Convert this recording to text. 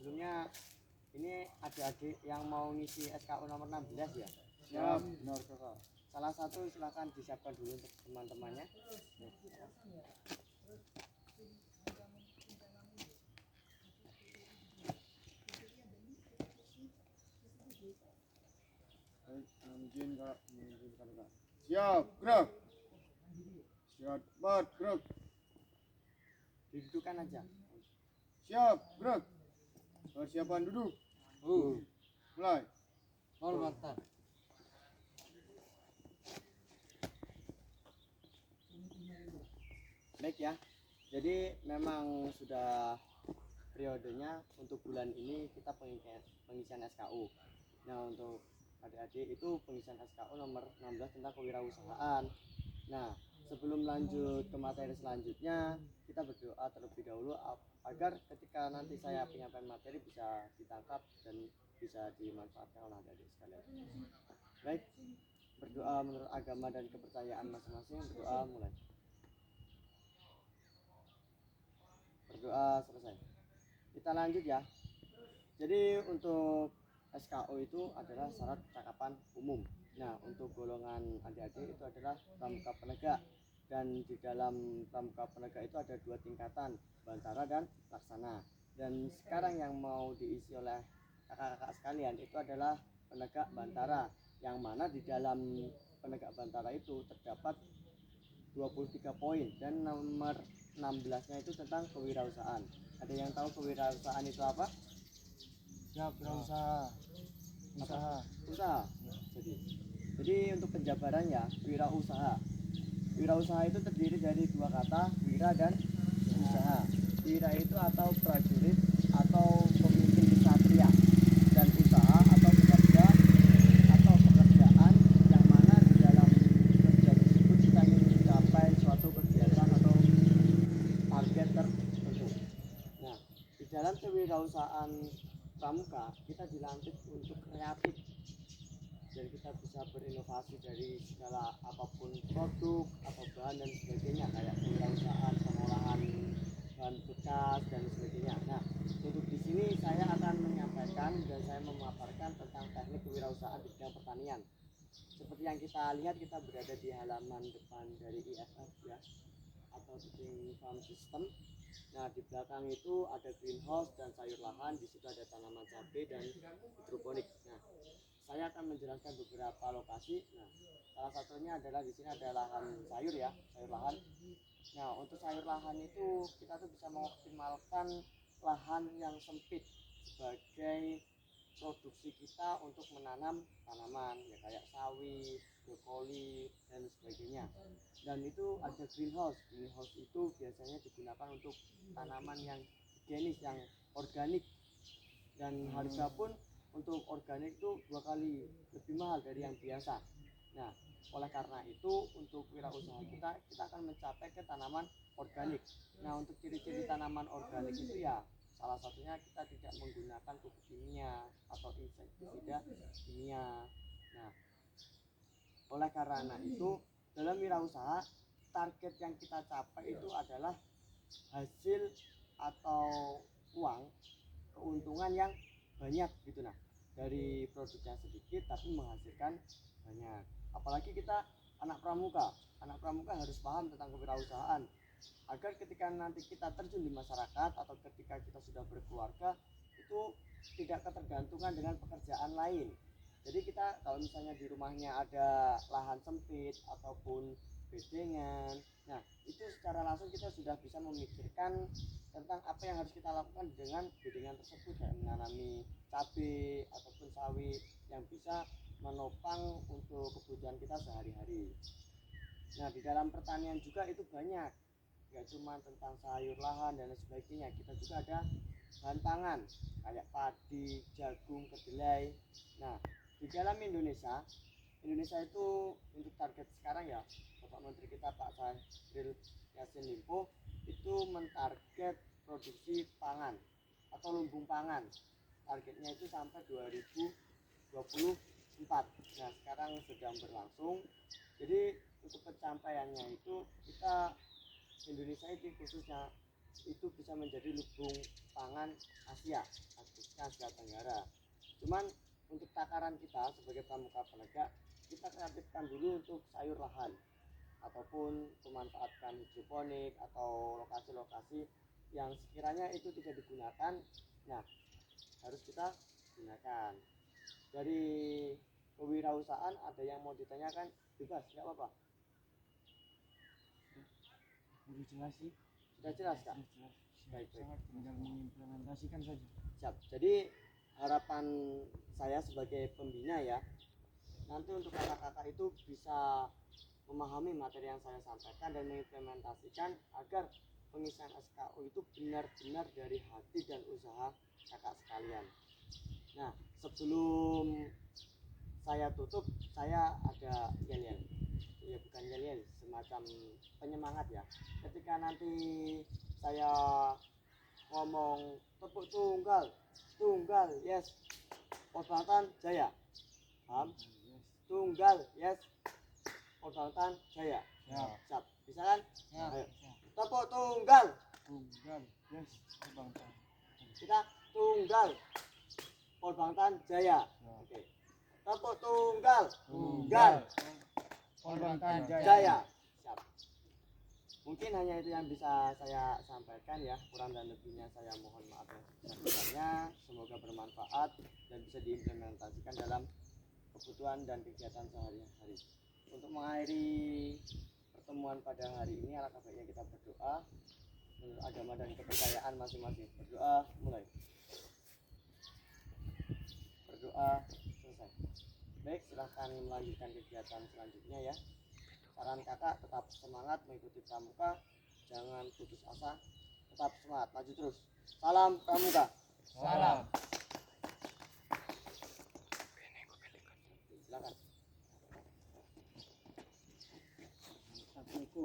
sebelumnya ini adik-adik yang mau ngisi SKU nomor 16 ya. Siap, benar kakak. Salah satu silakan disiapkan dulu untuk teman-temannya. Baik, mengizinkan kak. Siap, gerak. Siap, gerak. Didudukan aja. Siap, gerak. Persiapan duduk. Mulai. Baik ya. Jadi memang sudah periodenya untuk bulan ini kita pengisian SKU. Nah, untuk adik-adik itu pengisian SKU nomor 16 tentang kewirausahaan. Nah, sebelum lanjut ke materi selanjutnya, kita berdoa terlebih dahulu agar ketika nanti saya penyampaian materi bisa ditangkap dan bisa dimanfaatkan oleh adik-adik sekalian. Baik, berdoa menurut agama dan kepercayaan masing-masing. Berdoa mulai. Berdoa selesai. Kita lanjut ya. Jadi untuk SKU itu adalah syarat cakapan umum. Nah, untuk golongan adik-adik itu adalah pramuka penegak, dan di dalam pramuka penegak itu ada 2 tingkatan, bantara dan laksana. Dan sekarang yang mau diisi oleh kakak-kakak sekalian itu adalah penegak bantara, yang mana di dalam penegak bantara itu terdapat 23 poin, dan nomor 16-nya itu tentang kewirausahaan. Ada yang tahu kewirausahaan itu apa? Siap, berusaha. Usaha. Jadi untuk penjabarannya, wirausaha. Wirausaha itu terdiri dari 2 kata, wira dan usaha. Wira itu atau prajurit atau pemimpin ksatria, dan usaha atau pekerja atau pekerjaan yang mana di dalam kerja tersebut kita ingin mencapai suatu kegiatan atau target tertentu. Nah, di dalam kewirausahaan pramuka kita dilantik untuk kreatif, dan kita bisa berinovasi dari segala apapun produk atau bahan dan sebagainya, kayak kewirausahaan pengolahan bahan bekas dan sebagainya. Nah, untuk di sini saya akan menyampaikan dan saya memaparkan tentang teknik kewirausahaan di bidang pertanian. Seperti yang kita lihat, kita berada di halaman depan dari IFF ya, atau Teaching Farm System. Nah, di belakang itu ada greenhouse dan sayur lahan, di situ ada tanaman cabai dan hidroponik. Nah, saya akan menjelaskan beberapa lokasi. Nah, salah satunya adalah di sini ada lahan sayur ya, sayur lahan. Nah, untuk sayur lahan itu kita tuh bisa mengoptimalkan lahan yang sempit sebagai produksi kita untuk menanam tanaman ya, kayak sawit, brokoli dan sebagainya. Dan itu ada greenhouse. Greenhouse itu biasanya digunakan untuk tanaman yang higienis, yang organik, dan harga pun untuk organik itu 2 kali lebih mahal dari yang biasa. Nah, oleh karena itu untuk wirausaha kita akan mencapai ke tanaman organik. Nah, untuk ciri-ciri tanaman organik itu ya salah satunya kita tidak menggunakan pupuk kimia atau insektisida kimia. Nah, oleh karena itu dalam wirausaha target yang kita capai itu adalah hasil atau uang, keuntungan yang banyak gitu. Nah, dari produk yang sedikit tapi menghasilkan banyak. Apalagi kita anak pramuka harus paham tentang kewirausahaan agar ketika nanti kita terjun di masyarakat atau ketika kita sudah berkeluarga itu tidak ketergantungan dengan pekerjaan lain. Jadi kita kalau misalnya di rumahnya ada lahan sempit ataupun bedengan, nah itu secara langsung kita sudah bisa memikirkan tentang apa yang harus kita lakukan dengan bedengan tersebut, kayak menanami cabai ataupun sawit yang bisa menopang untuk kebutuhan kita sehari-hari. Nah, di dalam pertanian juga itu banyak, nggak cuma tentang sayur lahan dan sebagainya, kita juga ada bahan pangan kayak padi, jagung, kedelai. Nah, di dalam Indonesia itu untuk target sekarang ya, Bapak Menteri kita Pak Syahril Yassin Limpo itu mentarget produksi pangan atau lumbung pangan. Targetnya itu sampai 2024. Nah, sekarang sedang berlangsung. Jadi untuk pencapaiannya itu kita Indonesia itu khususnya itu bisa menjadi lumbung pangan Asia. Asia Tenggara. Cuman untuk takaran kita sebagai pramuka penegak, kita kreatifkan dulu untuk sayur lahan ataupun memanfaatkan hidroponik atau lokasi-lokasi yang sekiranya itu tidak digunakan. Nah, harus kita gunakan. Dari kewirausahaan ada yang mau ditanyakan, bebas, nggak apa-apa. Udah jelas sih. Sudah jelas kak? Sudah jelas. Baik, baik. Sangat tinggal mengimplementasikan saja. Siap. Jadi harapan saya sebagai pembina ya, nanti untuk kakak-kakak itu bisa memahami materi yang saya sampaikan dan mengimplementasikan agar pengisian SKU itu benar-benar dari hati dan usaha kakak sekalian. Nah, sebelum saya tutup, saya ada yel-yel. Ya bukan yel-yel, semacam penyemangat ya. Ketika nanti saya ngomong tepuk tunggal, yes, Polbatan Jaya. Paham? Tunggal, yes, Polbatan Jaya. Ya. Siap. Bisa kan? Ya. Ayo. Tepuk tunggal. Tunggal. Yes. Bangsa. Kita tunggal. Polbatan Jaya. Ya. Oke. Tepuk tunggal. Tunggal. Polbatan Jaya. Siap. Mungkin hanya itu yang bisa saya sampaikan ya. Kurang dan lebihnya saya mohon maaf yang sebesar-besarnya. Semoga bermanfaat dan bisa diimplementasikan dalam kebutuhan dan kegiatan sehari-hari. Untuk mengakhiri pertemuan pada hari ini, alangkah baiknya kita berdoa menurut agama dan kepercayaan masing-masing. Berdoa mulai. Berdoa selesai. Baik, silahkan melanjutkan kegiatan selanjutnya ya. Saran kakak, tetap semangat mengikuti pramuka, jangan putus asa, tetap semangat, maju terus. Salam pramuka. Salam. Silakan. Assalamualaikum.